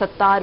70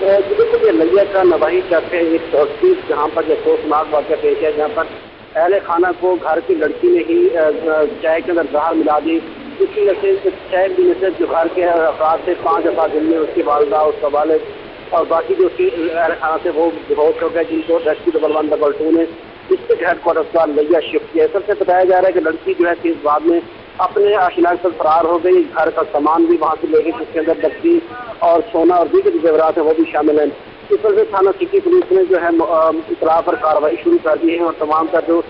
بالکل یہ لیا کا نواحی چک ہے ایک تحقیق جہاں پر یہ افسوسناک واقعہ پیش ہے، جہاں پر اہل خانہ کو گھر کی لڑکی نے ہی چائے کے اندر زہر ملا دی. اس کی وجہ سے 6 دن سے جو گھر کے افراد سے 5 افراد جن میں اس کی والدہ، اس کا والد اور باقی جو اس کی اہل خانہ سے وہ بہت ہو گئے، جن کو ریسکیو ڈبل 1 ڈبل 2 نے ڈسٹرکٹ ہیڈ کوارٹرز کا لیا شفٹ کیا. سب سے بتایا جا رہا ہے کہ لڑکی جو ہے تیز بعد میں اپنے آشنا سے فرار ہو گئی. گھر کا سامان بھی وہاں سے لے گئی، جس کے اندر بچی اور سونا اور دیگر زیورات ہیں وہ بھی شامل ہیں. اس وجہ سے تھانہ سٹی پولیس نے جو ہے اطلاع پر کارروائی شروع کر دی ہے اور تمام کا جو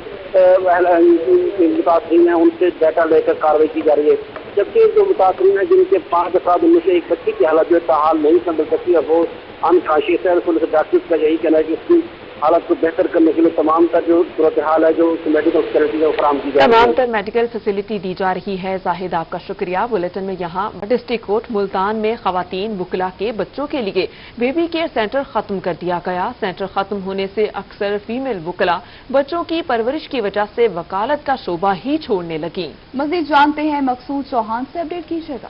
متاثرین ہیں ان سے ڈیٹا لے کر کارروائی کی جا رہی ہے. جبکہ جو متاثرین ہیں جن کے 5 افراد ان میں سے ایک بچی کی حالت جو تاحال نہیں سنبھل سکتی ہے وہ انکانشیس ہے. پولیس ڈاکٹرز کا یہی کہنا ہے کہ اس کی حالت کو بہتر کرنے کے لیے تمام تر جو صورتحال ہے جو میڈیکل فیسلٹی ہے فراہم کی جا رہی ہے. تمام تر میڈیکل فیسلٹی دی جا رہی ہے. زاہد آپ کا شکریہ. بلیٹن میں یہاں ڈسٹرکٹ کورٹ ملتان میں خواتین وکلا کے بچوں کے لیے بیبی کیئر سینٹر ختم کر دیا گیا. سینٹر ختم ہونے سے اکثر فیمیل وکلا بچوں کی پرورش کی وجہ سے وکالت کا شعبہ ہی چھوڑنے لگیں. مزید جانتے ہیں مقصود چوہان سے، اپڈیٹ کیجیے گا.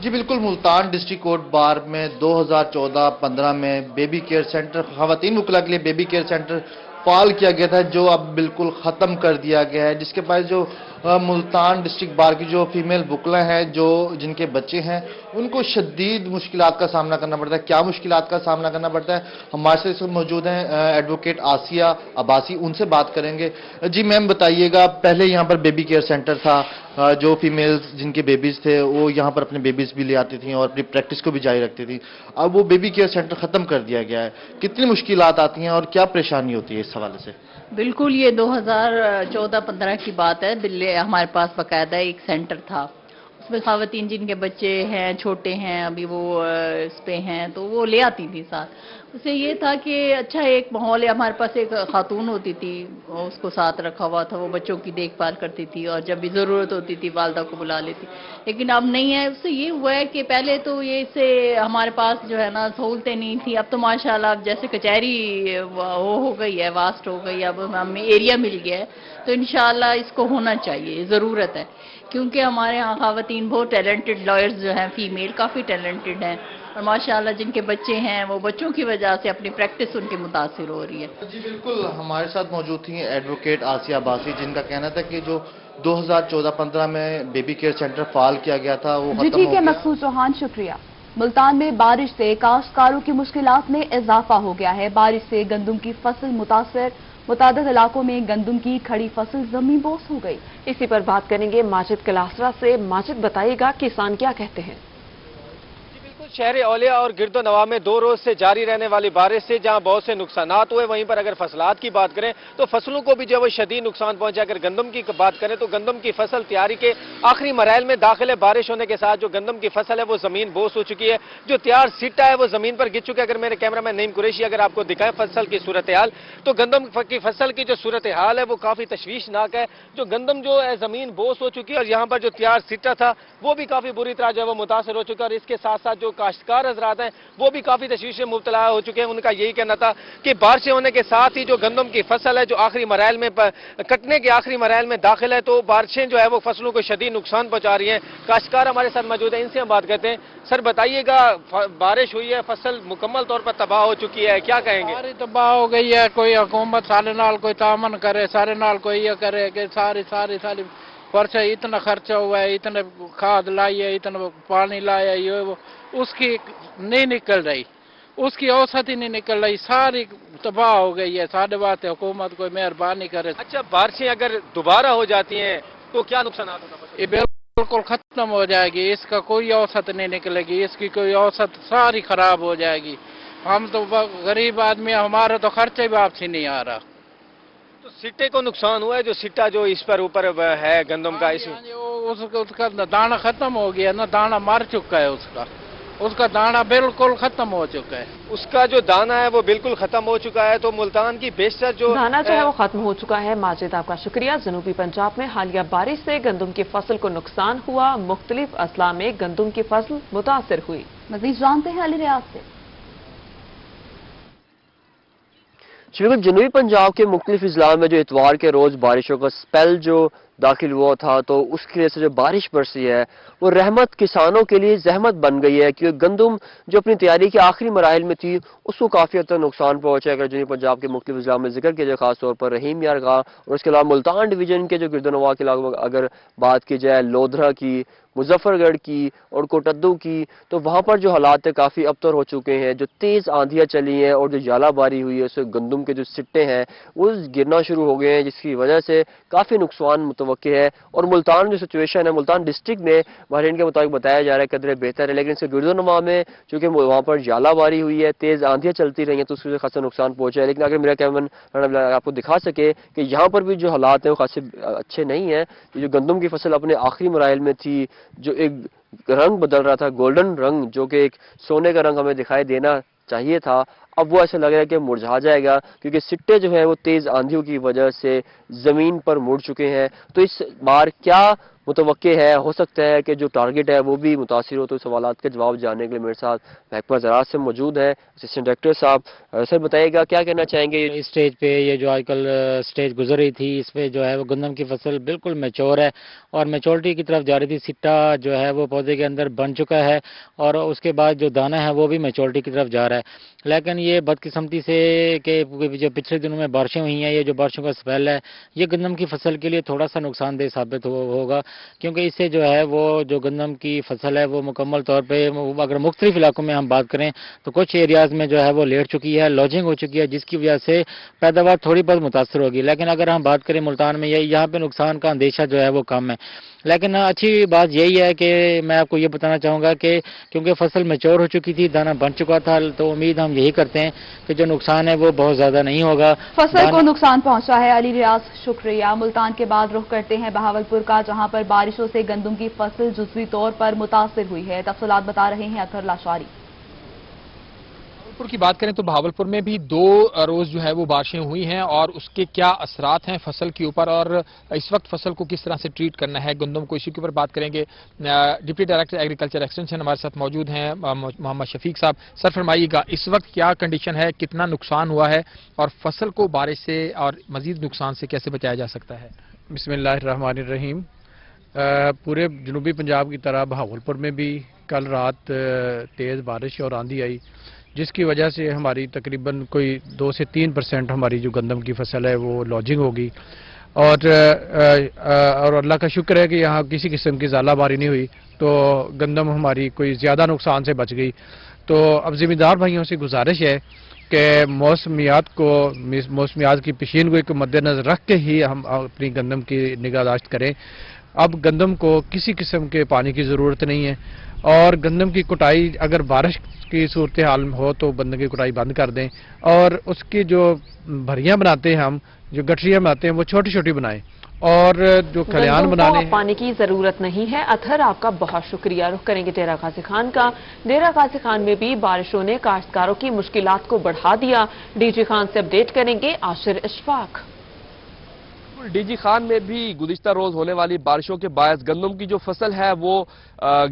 جی بالکل، ملتان ڈسٹرکٹ کورٹ بار میں 2014-15 میں بیبی کیئر سینٹر، خواتین وکلا کے لیے بیبی کیئر سینٹر فعال کیا گیا تھا، جو اب بالکل ختم کر دیا گیا ہے، جس کے بعد جو ملتان ڈسٹرکٹ بار کی جو فیمیل وکلا ہیں جن کے بچے ہیں ان کو شدید مشکلات کا سامنا کرنا پڑتا ہے. کیا مشکلات کا سامنا کرنا پڑتا ہے؟ ہمارے ساتھ اس وقت موجود ہیں ایڈوکیٹ آسیہ عباسی، ان سے بات کریں گے. جی میم بتائیے گا، پہلے یہاں پر بیبی کیئر سینٹر تھا، جو فیمیلز جن کے بیبیز تھے وہ یہاں پر اپنے بیبیز بھی لے آتی تھیں اور اپنی پریکٹس کو بھی جاری رکھتی تھیں. اب وہ بیبی کیئر سینٹر ختم کر دیا گیا ہے. کتنی مشکلات آتی ہیں اور کیا پریشانی ہوتی ہے اس حوالے سے؟ بالکل، یہ 2014-15 کی بات ہے. ہمارے پاس باقاعدہ ایک سینٹر تھا، اس میں خواتین جن کے بچے ہیں، چھوٹے ہیں، ابھی وہ اس پہ ہیں تو وہ لے آتی تھی ساتھ. اسے یہ تھا کہ اچھا ایک ماحول ہے. ہمارے پاس ایک خاتون ہوتی تھی، اس کو ساتھ رکھا ہوا تھا، وہ بچوں کی دیکھ بھال کرتی تھی اور جب بھی ضرورت ہوتی تھی والدہ کو بلا لیتی. لیکن اب نہیں ہے. اس سے یہ ہوا ہے کہ پہلے تو یہ اس سے ہمارے پاس جو ہے نا سہولتیں نہیں تھیں. اب تو ماشاءاللہ اب جیسے کچہری وہ ہو گئی ہے، واسٹ ہو گئی، اب ہمیں ایریا مل گیا ہے تو انشاءاللہ اس کو ہونا چاہیے، ضرورت ہے. کیونکہ ہمارے ہاں خواتین بہت ٹیلنٹڈ لائرز جو ہیں، فیمیل کافی ٹیلنٹڈ ہیں اور ماشاءاللہ جن کے بچے ہیں وہ بچوں کی وجہ سے اپنی پریکٹس ان کی متاثر ہو رہی ہے. جی بالکل، ہمارے ساتھ موجود تھیں ایڈوکیٹ آسیہ عباسی، جن کا کہنا تھا کہ جو 2014-15 میں بیبی کیئر سینٹر فعال کیا گیا تھا وہ جی ختم ٹھیک ہو ہے گیا. مقصود چوہان، شکریہ. ملتان میں بارش سے کاشتکاروں کی مشکلات میں اضافہ ہو گیا ہے. بارش سے گندم کی فصل متاثر، متعدد علاقوں میں گندم کی کھڑی فصل زمین بوس ہو گئی. اسی پر بات کریں گے ماجد کلاسرا سے. ماجد بتائیے گا کسان کیا کہتے ہیں؟ شہر اولیا اور گرد و نواح میں 2 روز سے جاری رہنے والی بارش سے جہاں بہت سے نقصانات ہوئے، وہیں پر اگر فصلات کی بات کریں تو فصلوں کو بھی جو وہ شدید نقصان پہنچا. اگر گندم کی بات کریں تو گندم کی فصل تیاری کے آخری مراحل میں داخل ہے. بارش ہونے کے ساتھ جو گندم کی فصل ہے وہ زمین بوس ہو چکی ہے. جو تیار سٹا ہے وہ زمین پر گر چکا ہے. اگر میرے کیمرہ مین نعیم قریشی اگر آپ کو دکھائیں فصل کی صورتحال، تو گندم کی فصل کی جو صورتحال ہے وہ کافی تشویشناک ہے. جو گندم جو ہے زمین بوس ہو چکی ہے اور یہاں پر جو تیار سٹا تھا وہ بھی کافی بری طرح جو ہے وہ متاثر ہو چکا ہے. اور اس کے ساتھ ساتھ جو کاشتکار حضرات ہیں وہ بھی کافی تشویش میں مبتلا ہو چکے ہیں. ان کا یہی کہنا تھا کہ بارشیں ہونے کے ساتھ ہی جو گندم کی فصل ہے جو آخری مراحل میں کٹنے کے آخری مراحل میں داخل ہے تو بارشیں جو ہے وہ فصلوں کو شدید نقصان پہنچا رہی ہیں. کاشتکار ہمارے ساتھ موجود ہیں، ان سے ہم بات کرتے ہیں. سر بتائیے گا، بارش ہوئی ہے، فصل مکمل طور پر تباہ ہو چکی ہے، کیا کہیں گے؟ ساری تباہ ہو گئی ہے. کوئی حکومت سارے نال کوئی تعاون کرے، سارے نال کوئی یہ کرے کہ ساری پرچہ اتنا خرچہ ہوا ہے، اتنا کھاد لائی ہے، اتنا پانی لایا ہے، یہ وہ اس کی نہیں نکل رہی، اس کی اوسط ہی نہیں نکل رہی، ساری تباہ ہو گئی ہے. سارے بات حکومت کوئی مہربانی کرے. اچھا، بارشیں اگر دوبارہ ہو جاتی ہیں تو کیا نقصانات ہوگا؟ یہ بالکل ختم ہو جائے گی، اس کا کوئی اوسط نہیں نکلے گی، اس کی کوئی اوسط ساری خراب ہو جائے گی. ہم تو غریب آدمی، ہمارا تو خرچہ بھی واپسی نہیں آ رہا. تو سٹے کو نقصان ہوا ہے، جو سٹا جو اس پر اوپر ہے گندم کا، اس کا دانا ختم ہو گیا نا، دانا مر چکا ہے، اس کا دانا بالکل ختم ہو چکا ہے. اس کا جو دانا ہے وہ بالکل ختم ہو چکا ہے. تو ملتان کی بیشتر جو دانا جو ہے وہ ختم ہو چکا ہے. ماجد آپ کا شکریہ. جنوبی پنجاب میں حالیہ بارش سے گندم کی فصل کو نقصان ہوا. مختلف اضلاع میں گندم کی فصل متاثر ہوئی. مزید جانتے ہیں علی ریاض سے. جنوبی پنجاب کے مختلف اضلاع میں جو اتوار کے روز بارشوں کا سپیل جو داخل ہوا تھا، تو اس کی وجہ سے جو بارش برسی ہے وہ رحمت کسانوں کے لیے زحمت بن گئی ہے، کیونکہ گندم جو اپنی تیاری کے آخری مراحل میں تھی اس کو کافی حد تک نقصان پہنچا ہے۔ اگر جنوبی پنجاب کے مختلف اضلاع میں ذکر کیا جائے، خاص طور پر رحیم یار کا اور اس کے علاوہ ملتان ڈویژن کے جو گرد و نواح کے علاقوں اگر بات کی جائے، لودھرا کی، مظفر گڑھ کی اور کوٹدو کی، تو وہاں پر جو حالات کافی ابتر ہو چکے ہیں۔ جو تیز آندھیاں چلی ہیں اور جو ژالہ باری ہوئی ہے، اس سے گندم کے جو سٹے ہیں وہ گرنا شروع ہو گئے ہیں، جس کی وجہ سے کافی نقصان متوقع ہے۔ اور ملتان جو سچویشن ہے، ملتان ڈسٹرکٹ میں ماہرین کے مطابق بتایا جا رہا ہے قدرے بہتر ہے، لیکن اس کے گرد و نواح میں چونکہ وہاں پر ژالہ باری ہوئی ہے، تیز آندھیاں چلتی رہی ہیں، تو اس کی وجہ سے خاصا نقصان پہنچا ہے۔ لیکن اگر میرا کیمرمین آپ کو دکھا سکے کہ یہاں پر بھی جو حالات ہیں وہ خاصے اچھے نہیں ہیں۔ جو گندم کی فصل اپنے آخری مراحل میں تھی، جو ایک رنگ بدل رہا تھا، گولڈن رنگ، جو کہ ایک سونے کا رنگ ہمیں دکھائی دینا چاہیے تھا، اب وہ ایسا لگ رہا ہے کہ مرجھا جائے گا، کیونکہ سٹے جو ہیں وہ تیز آندھیوں کی وجہ سے زمین پر مڑ چکے ہیں۔ تو اس بار کیا متوقع ہے، ہو سکتا ہے کہ جو ٹارگٹ ہے وہ بھی متاثر ہو۔ تو سوالات کے جواب جاننے کے لیے میرے ساتھ محکمہ زراعت سے موجود ہے اسسٹنٹ ڈائریکٹر صاحب۔ سر بتائیے گا کیا کہنا چاہیں گے؟ اس سٹیج پہ یہ جو آج کل سٹیج گزر رہی تھی، اس پہ جو ہے وہ گندم کی فصل بالکل میچور ہے اور میچورٹی کی طرف جا رہی تھی۔ سٹا جو ہے وہ پودے کے اندر بن چکا ہے اور اس کے بعد جو دانہ ہے وہ بھی میچورٹی کی طرف جا رہا ہے۔ لیکن یہ بدقسمتی سے کہ جو پچھلے دنوں میں بارشیں ہوئی ہیں، یہ جو بارشوں کا سپیل ہے، یہ گندم کی فصل کے لیے تھوڑا سا نقصان دہ ثابت ہوگا، کیونکہ اس سے جو ہے وہ جو گندم کی فصل ہے وہ مکمل طور پہ اگر مختلف علاقوں میں ہم بات کریں تو کچھ ایریاز میں جو ہے وہ لیٹ چکی ہے، لوجنگ ہو چکی ہے، جس کی وجہ سے پیداوار تھوڑی بہت متاثر ہوگی۔ لیکن اگر ہم بات کریں ملتان میں، یہاں پہ نقصان کا اندیشہ جو ہے وہ کم ہے۔ لیکن اچھی بات یہی ہے کہ میں آپ کو یہ بتانا چاہوں گا کہ کیونکہ فصل میچور ہو چکی تھی، دانہ بن چکا تھا، تو امید ہم یہی کرتے ہیں کہ جو نقصان ہے وہ بہت زیادہ نہیں ہوگا۔ فصل کو نقصان پہنچا ہے، علی ریاض شکریہ۔ ملتان کے بعد رخ کرتے ہیں بہاولپور کا، جہاں پر بارشوں سے گندم کی فصل جزوی طور پر متاثر ہوئی ہے۔ تفصیلات بتا رہے ہیں اطہر لاشاری۔ بہاولپور کی بات کریں تو بہاولپور میں بھی 2 روز جو ہے وہ بارشیں ہوئی ہیں اور اس کے کیا اثرات ہیں فصل کے اوپر اور اس وقت فصل کو کس طرح سے ٹریٹ کرنا ہے گندم کو، اسی کے اوپر بات کریں گے۔ ڈپٹی ڈائریکٹر ایگریکلچر ایکسٹینشن ہمارے ساتھ موجود ہیں محمد شفیق صاحب۔ سر فرمائیے گا اس وقت کیا کنڈیشن ہے، کتنا نقصان ہوا ہے اور فصل کو بارش سے اور مزید نقصان سے کیسے بچایا جا سکتا ہے؟ بسم اللہ الرحمن الرحیم۔ پورے جنوبی پنجاب کی طرح بہاولپور میں بھی کل رات تیز بارش اور آندھی آئی، جس کی وجہ سے ہماری تقریباً کوئی 2 سے 3% ہماری جو گندم کی فصل ہے وہ لوجنگ ہوگی، اور اللہ کا شکر ہے کہ یہاں کسی قسم کی ژالہ باری نہیں ہوئی، تو گندم ہماری کوئی زیادہ نقصان سے بچ گئی۔ تو اب ذمہ دار بھائیوں سے گزارش ہے کہ موسمیات کی پیشین گوئی کو مد نظر رکھ کے ہی ہم اپنی گندم کی نگہداشت کریں۔ اب گندم کو کسی قسم کے پانی کی ضرورت نہیں ہے، اور گندم کی کٹائی اگر بارش کی صورتحال ہو تو گندم کی کٹائی بند کر دیں، اور اس کی جو بھریاں بناتے ہیں ہم، جو گٹریاں بناتے ہیں وہ چھوٹی چھوٹی بنائیں، اور جو کھلیان بنانے ہیں پانی کی ضرورت نہیں ہے۔ اطہر آپ کا بہت شکریہ۔ رخ کریں گے ڈیرہ غازی خان کا۔ ڈیرہ غازی خان میں بھی بارشوں نے کاشتکاروں کی مشکلات کو بڑھا دیا۔ ڈی جی خان سے اپڈیٹ کریں گے عاشر اشفاق۔ ڈی جی خان میں بھی گزشتہ روز ہونے والی بارشوں کے باعث گندم کی جو فصل ہے وہ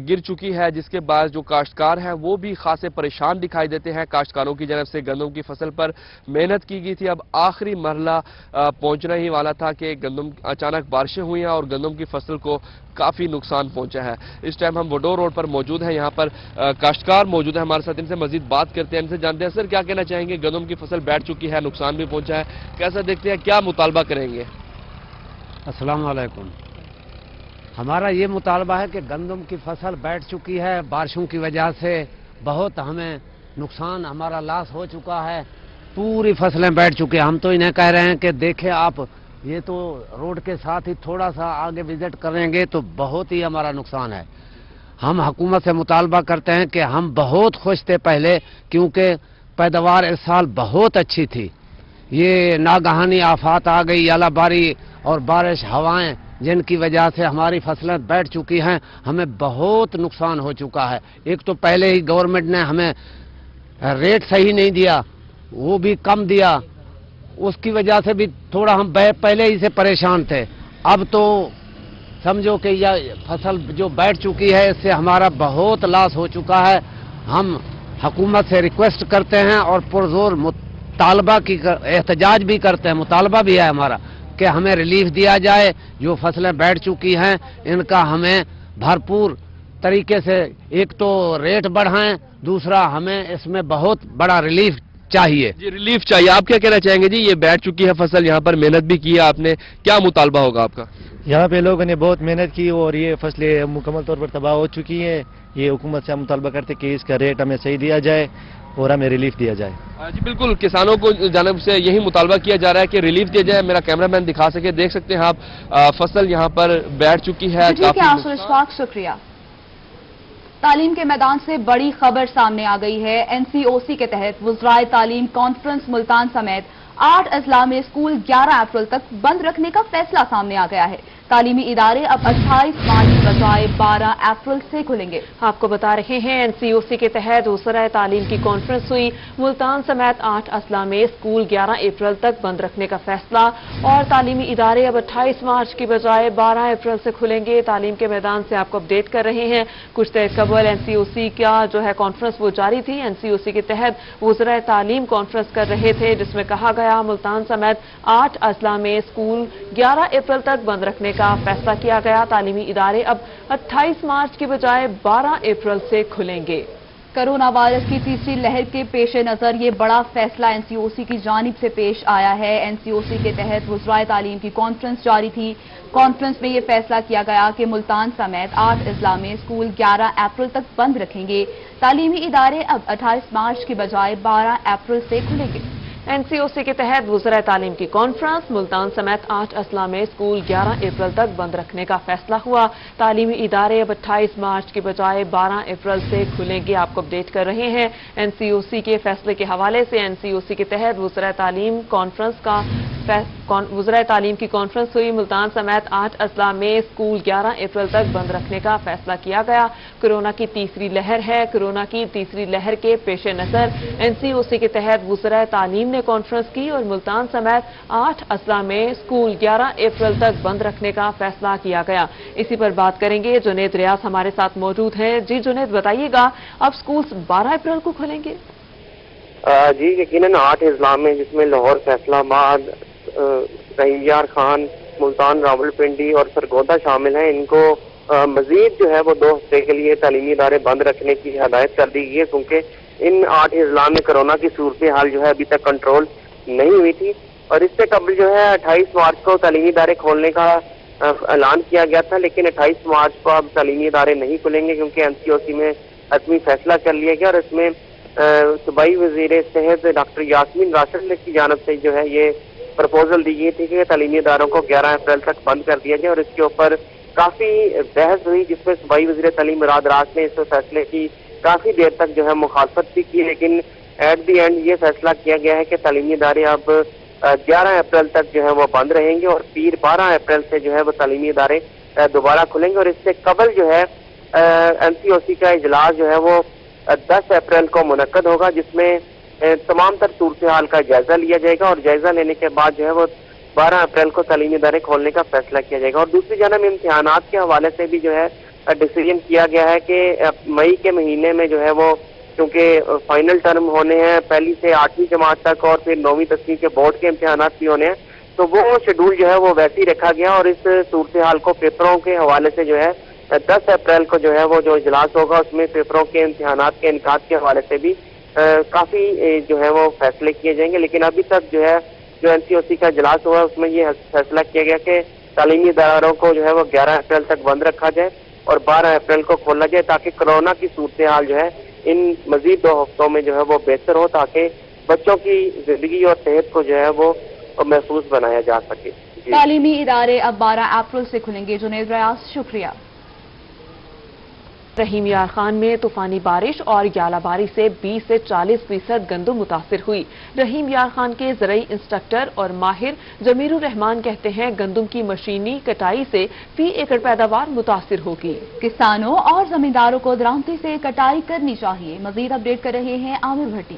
گر چکی ہے، جس کے باعث جو کاشتکار ہیں وہ بھی خاصے پریشان دکھائی دیتے ہیں۔ کاشتکاروں کی جانب سے گندم کی فصل پر محنت کی گئی تھی، اب آخری مرحلہ پہنچنا ہی والا تھا کہ گندم اچانک بارشیں ہوئی ہیں اور گندم کی فصل کو کافی نقصان پہنچا ہے۔ اس ٹائم ہم وڈور روڈ پر موجود ہیں، یہاں پر کاشتکار موجود ہیں ہمارے ساتھ، ان سے مزید بات کرتے ہیں، ان سے جانتے ہیں سر کیا کہنا چاہیں گے۔ گندم کی فصل بیٹھ چکی ہے، نقصان بھی پہنچا ہے، کیسا دیکھتے ہیں، کیا مطالبہ کریں گے؟ السلام علیکم۔ ہمارا یہ مطالبہ ہے کہ گندم کی فصل بیٹھ چکی ہے، بارشوں کی وجہ سے بہت ہمیں نقصان، ہمارا لاس ہو چکا ہے، پوری فصلیں بیٹھ چکی ہیں۔ ہم تو انہیں کہہ رہے ہیں کہ دیکھیں آپ، یہ تو روڈ کے ساتھ ہی تھوڑا سا آگے وزٹ کریں گے تو بہت ہی ہمارا نقصان ہے۔ ہم حکومت سے مطالبہ کرتے ہیں کہ ہم بہت خوش تھے پہلے، کیونکہ پیداوار اس سال بہت اچھی تھی۔ یہ ناگہانی آفات آ گئی، ژالہ باری اور بارش، ہوائیں، جن کی وجہ سے ہماری فصلیں بیٹھ چکی ہیں، ہمیں بہت نقصان ہو چکا ہے۔ ایک تو پہلے ہی گورنمنٹ نے ہمیں ریٹ صحیح نہیں دیا، وہ بھی کم دیا، اس کی وجہ سے بھی تھوڑا ہم پہلے ہی سے پریشان تھے۔ اب تو سمجھو کہ یہ فصل جو بیٹھ چکی ہے، اس سے ہمارا بہت لاس ہو چکا ہے۔ ہم حکومت سے ریکویسٹ کرتے ہیں اور پرزور مطالبہ کی احتجاج بھی کرتے ہیں، مطالبہ بھی ہے ہمارا کہ ہمیں ریلیف دیا جائے. جو فصلیں بیٹھ چکی ہیں ان کا ہمیں بھرپور طریقے سے ایک تو ریٹ بڑھائیں, دوسرا ہمیں اس میں بہت بڑا ریلیف چاہیے. جی ریلیف چاہیے. آپ کیا کہنا چاہیں گے جی؟ یہ بیٹھ چکی ہے فصل, یہاں پر محنت بھی کی ہے آپ نے, کیا مطالبہ ہوگا آپ کا؟ یہاں پہ لوگوں نے بہت محنت کی اور یہ فصلیں مکمل طور پر تباہ ہو چکی ہیں. یہ حکومت سے ہم مطالبہ کرتے کہ اس کا ریٹ ہمیں صحیح دیا جائے اور ہمیں ریلیف دیا جائے. جی بالکل, کسانوں کو جانب سے یہی مطالبہ کیا جا رہا ہے کہ ریلیف دیا جائے. میرا کیمرہ مین دکھا سکے, دیکھ سکتے ہیں آپ فصل یہاں پر بیٹھ چکی ہے. ٹھیک ہے آصر اشفاق, شکریہ. تعلیم کے میدان سے بڑی خبر سامنے آ گئی ہے. این سی او سی کے تحت وزرائے تعلیم کانفرنس ملتان سمیت 8 اضلاع میں اسکول 11 اپریل تک بند رکھنے کا فیصلہ سامنے آ گیا ہے. تعلیمی ادارے اب 28 مارچ کی بجائے 12 اپریل سے کھلیں گے. آپ کو بتا رہے ہیں این سی او سی کے تحت وزرائے تعلیم کی کانفرنس ہوئی. ملتان سمیت 8 اضلاع میں اسکول 11 اپریل تک بند رکھنے کا فیصلہ, اور تعلیمی ادارے اب 28 مارچ کی بجائے 12 اپریل سے کھلیں گے. تعلیم کے میدان سے آپ کو اپڈیٹ کر رہے ہیں. کچھ دیر قبل این سی او سی کا جو ہے کانفرنس وہ جاری تھی. این سی او سی کے تحت وزرائے تعلیم کانفرنس کر رہے تھے, جس میں کہا گیا ملتان سمیت 8 اضلاع میں اسکول 11 اپریل تک بند رکھنے کا فیصلہ کیا گیا. تعلیمی ادارے اب 28 مارچ کی بجائے 12 اپریل سے کھلیں گے. کرونا وائرس کی تیسری لہر کے پیش نظر یہ بڑا فیصلہ این سی او سی کی جانب سے پیش آیا ہے. این سی او سی کے تحت وزرائے تعلیم کی کانفرنس جاری تھی. کانفرنس میں یہ فیصلہ کیا گیا کہ ملتان سمیت 8 اضلاع میں اسکول 11 اپریل تک بند رکھیں گے. تعلیمی ادارے اب 28 مارچ کی بجائے 12 اپریل سے کھلیں گے. این سی او سی کے تحت وزرائے تعلیم کی کانفرنس ملتان سمیت 8 اضلاع میں اسکول 11 اپریل تک بند رکھنے کا فیصلہ ہوا. تعلیمی ادارے اب 28 مارچ کی بجائے 12 اپریل سے کھلیں گے. آپ کو اپڈیٹ کر رہے ہیں این سی او سی کے فیصلے کے حوالے سے. این سی او سی کے تحت وزرائے تعلیم کی کانفرنس ہوئی. ملتان سمیت 8 اضلاع میں اسکول 11 اپریل تک بند رکھنے کا فیصلہ کیا گیا. کورونا کی تیسری لہر ہے. کورونا کی تیسری لہر کے پیش نظر این سی او سی کے تحت وزرائے تعلیم نے کانفرنس کی اور ملتان سمیت 8 اضلاع میں اسکول 11 اپریل تک بند رکھنے کا فیصلہ کیا گیا. اسی پر بات کریں گے. جنید ریاض ہمارے ساتھ موجود ہیں. جی جنید, بتائیے گا اب اسکولز 12 اپریل کو کھلیں گے؟ جی یقیناً 8 اضلاع میں, جس میں لاہور, فیصلہ آباد, رحیم یار خان, ملتان, راول پنڈی اور سرگودا شامل ہیں. ان کو مزید جو ہے وہ 2 ہفتے کے لیے تعلیمی ادارے بند رکھنے کی ہدایت کر دی گئی ہے, کیونکہ ان 8 اضلاع میں کورونا کی صورتحال جو ہے ابھی تک کنٹرول نہیں ہوئی تھی. اور اس سے قبل جو ہے 28 مارچ کو تعلیمی ادارے کھولنے کا اعلان کیا گیا تھا, لیکن 28 مارچ کو اب تعلیمی ادارے نہیں کھلیں گے, کیونکہ این سی او سی میں حتمی فیصلہ کر لیا گیا. اور اس میں صوبائی وزیر صحت ڈاکٹر یاسمین راشد کی جانب سے جو ہے یہ پرپوزل دی گئی تھی کہ تعلیمی اداروں کو 11 اپریل تک بند کر دیا جائے. اور اس کے اوپر کافی بحث ہوئی, جس میں صوبائی وزیر تعلیم مراد راز نے اس فیصلے کی کافی دیر تک جو ہے مخالفت بھی کی, لیکن ایٹ دی اینڈ یہ فیصلہ کیا گیا ہے کہ تعلیمی ادارے اب 11 اپریل تک جو ہے وہ بند رہیں گے, اور پھر 12 اپریل سے جو ہے وہ تعلیمی ادارے دوبارہ کھلیں گے. اور اس سے قبل جو ہے این سی او سی کا اجلاس جو ہے وہ 10 اپریل کو منعقد ہوگا, جس میں تمام تر صورتحال کا جائزہ لیا جائے گا, اور جائزہ لینے کے بعد جو ہے وہ 12 اپریل کو تعلیمی ادارے کھولنے کا فیصلہ کیا جائے گا. اور دوسری جانب امتحانات کے حوالے سے بھی جو ہے ڈیسیژن کیا گیا ہے کہ مئی کے مہینے میں جو ہے وہ, کیونکہ فائنل ٹرم ہونے ہیں پہلی سے 8ویں جماعت تک, اور پھر 9ویں 10ویں کے بورڈ کے امتحانات بھی ہونے ہیں, تو وہ شیڈول جو ہے وہ ویسے ہی رکھا گیا. اور اس صورتحال کو پیپروں کے حوالے سے جو ہے 10 اپریل کو جو ہے وہ جو اجلاس ہوگا, اس میں پیپروں کے امتحانات کے انعقاد کے حوالے سے بھی کافی جو ہے وہ فیصلے کیے جائیں گے. لیکن ابھی تک جو ہے جو این سی او سی کا اجلاس ہوا اس میں یہ فیصلہ کیا گیا کہ تعلیمی اداروں کو جو ہے وہ 11 اپریل تک بند رکھا جائے اور 12 اپریل کو کھولا جائے, تاکہ کورونا کی صورتحال جو ہے ان مزید 2 ہفتوں میں جو ہے وہ بہتر ہو, تاکہ بچوں کی زندگی اور صحت کو جو ہے وہ محفوظ بنایا جا سکے. تعلیمی ادارے اب 12 اپریل سے کھلیں گے. جنید ریاض, شکریہ. رحیم یار خان میں طوفانی بارش اور یالہ باری سے 20 سے 40% گندم متاثر ہوئی. رحیم یار خان کے زرعی انسٹرکٹر اور ماہر جمیر الرحمان کہتے ہیں گندم کی مشینی کٹائی سے فی ایکڑ پیداوار متاثر ہوگی. کسانوں اور زمینداروں کو درامدی سے کٹائی کرنی چاہیے. مزید اپڈیٹ کر رہے ہیں عامر بھٹی.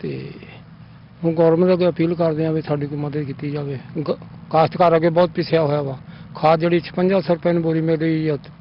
ਤੇ ਹੁਣ ਗਵਰਨਮੈਂਟ ਅੱਗੇ ਅਪੀਲ ਕਰਦੇ ਆ ਵੀ ਸਾਡੀ ਕੋਈ ਮਦਦ ਕੀਤੀ ਜਾਵੇ। ਕਾਸ਼ਤਕਾਰ ਅੱਗੇ ਬਹੁਤ ਪਿਛਿਆ ਹੋਇਆ ਵਾ, ਖਾਦ ਜਿਹੜੀ 5500 ਰੁਪਏ ਨੂੰ ਬੋਰੀ ਮਿਲ ਰਹੀ ਹੈ,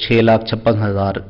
6,56,000